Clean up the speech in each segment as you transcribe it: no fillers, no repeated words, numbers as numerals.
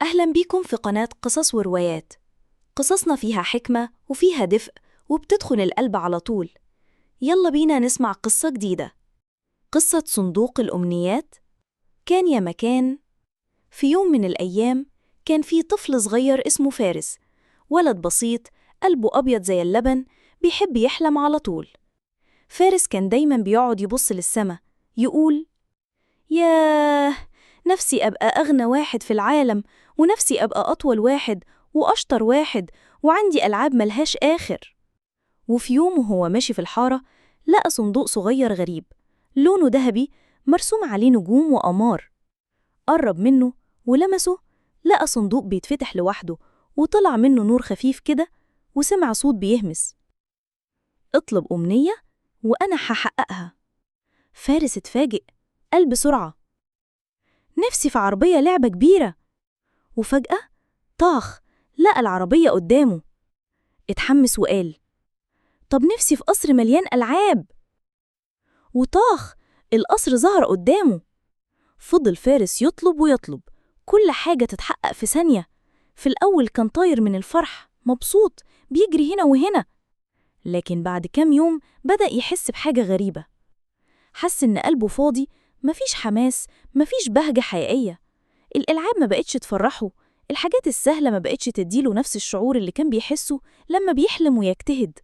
أهلا بيكم في قناة قصص وروايات. قصصنا فيها حكمة وفيها دفء وبتدخل القلب على طول. يلا بينا نسمع قصة جديدة. قصة صندوق الأمنيات. كان يا مكان، في يوم من الأيام كان في طفل صغير اسمه فارس، ولد بسيط قلبه أبيض زي اللبن، بيحب يحلم على طول. فارس كان دايما بيقعد يبص للسما، يقول: ياه، نفسي أبقى أغنى واحد في العالم، ونفسي أبقى أطول واحد وأشطر واحد، وعندي ألعاب ملهاش آخر. وفي يوم وهو ماشي في الحارة لقى صندوق صغير غريب، لونه ذهبي مرسوم عليه نجوم وأقمار. قرب منه ولمسه، لقى صندوق بيتفتح لوحده وطلع منه نور خفيف كده، وسمع صوت بيهمس: اطلب أمنية وأنا هحققها. فارس اتفاجئ، قال بسرعة: نفسي في عربية لعبة كبيرة. وفجأة طاخ، لقى العربية قدامه. اتحمس وقال: طب نفسي في قصر مليان ألعاب. وطاخ، القصر ظهر قدامه. فضل فارس يطلب ويطلب، كل حاجة تتحقق في ثانية. في الأول كان طاير من الفرح، مبسوط بيجري هنا وهنا. لكن بعد كام يوم بدأ يحس بحاجة غريبة. حس إن قلبه فاضي، مفيش حماس، مفيش بهجة حقيقية. الألعاب ما بقتش تفرحه، الحاجات السهلة ما بقتش تديله نفس الشعور اللي كان بيحسه لما بيحلم ويجتهد.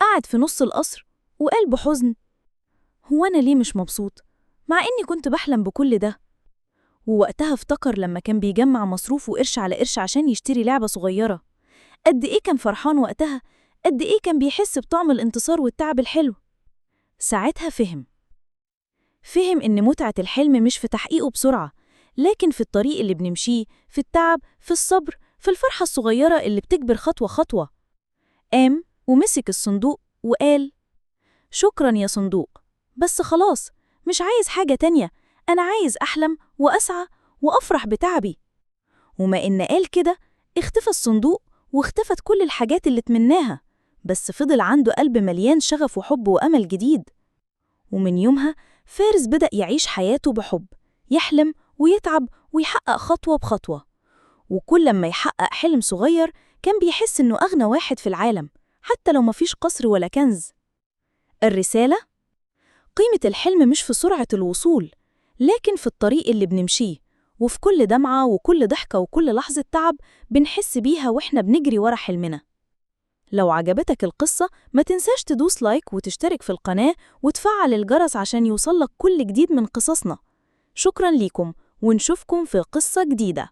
قعد في نص القصر وقال بحزن: هو أنا ليه مش مبسوط، مع إني كنت بحلم بكل ده؟ ووقتها افتكر لما كان بيجمع مصروفه قرش على قرش عشان يشتري لعبة صغيرة. قد إيه كان فرحان وقتها، قد إيه كان بيحس بطعم الانتصار والتعب الحلو. ساعتها فهم إن متعة الحلم مش في تحقيقه بسرعة، لكن في الطريق اللي بنمشيه، في التعب، في الصبر، في الفرحة الصغيرة اللي بتكبر خطوة خطوة. قام ومسك الصندوق وقال: شكرا يا صندوق، بس خلاص مش عايز حاجة تانية، أنا عايز أحلم وأسعى وأفرح بتعبي. وما إن قال كده، اختفى الصندوق واختفت كل الحاجات اللي تمناها، بس فضل عنده قلب مليان شغف وحب وأمل جديد. ومن يومها فارس بدأ يعيش حياته بحب، يحلم ويتعب ويحقق خطوة بخطوة. وكل ما يحقق حلم صغير كان بيحس إنه أغنى واحد في العالم، حتى لو مفيش قصر ولا كنز. الرسالة: قيمة الحلم مش في سرعة الوصول، لكن في الطريق اللي بنمشيه، وفي كل دمعة وكل ضحكة وكل لحظة تعب بنحس بيها وإحنا بنجري ورا حلمنا. لو عجبتك القصة ما تنساش تدوس لايك وتشترك في القناة وتفعل الجرس عشان يوصلك كل جديد من قصصنا. شكراً ليكم، ونشوفكم في قصة جديدة.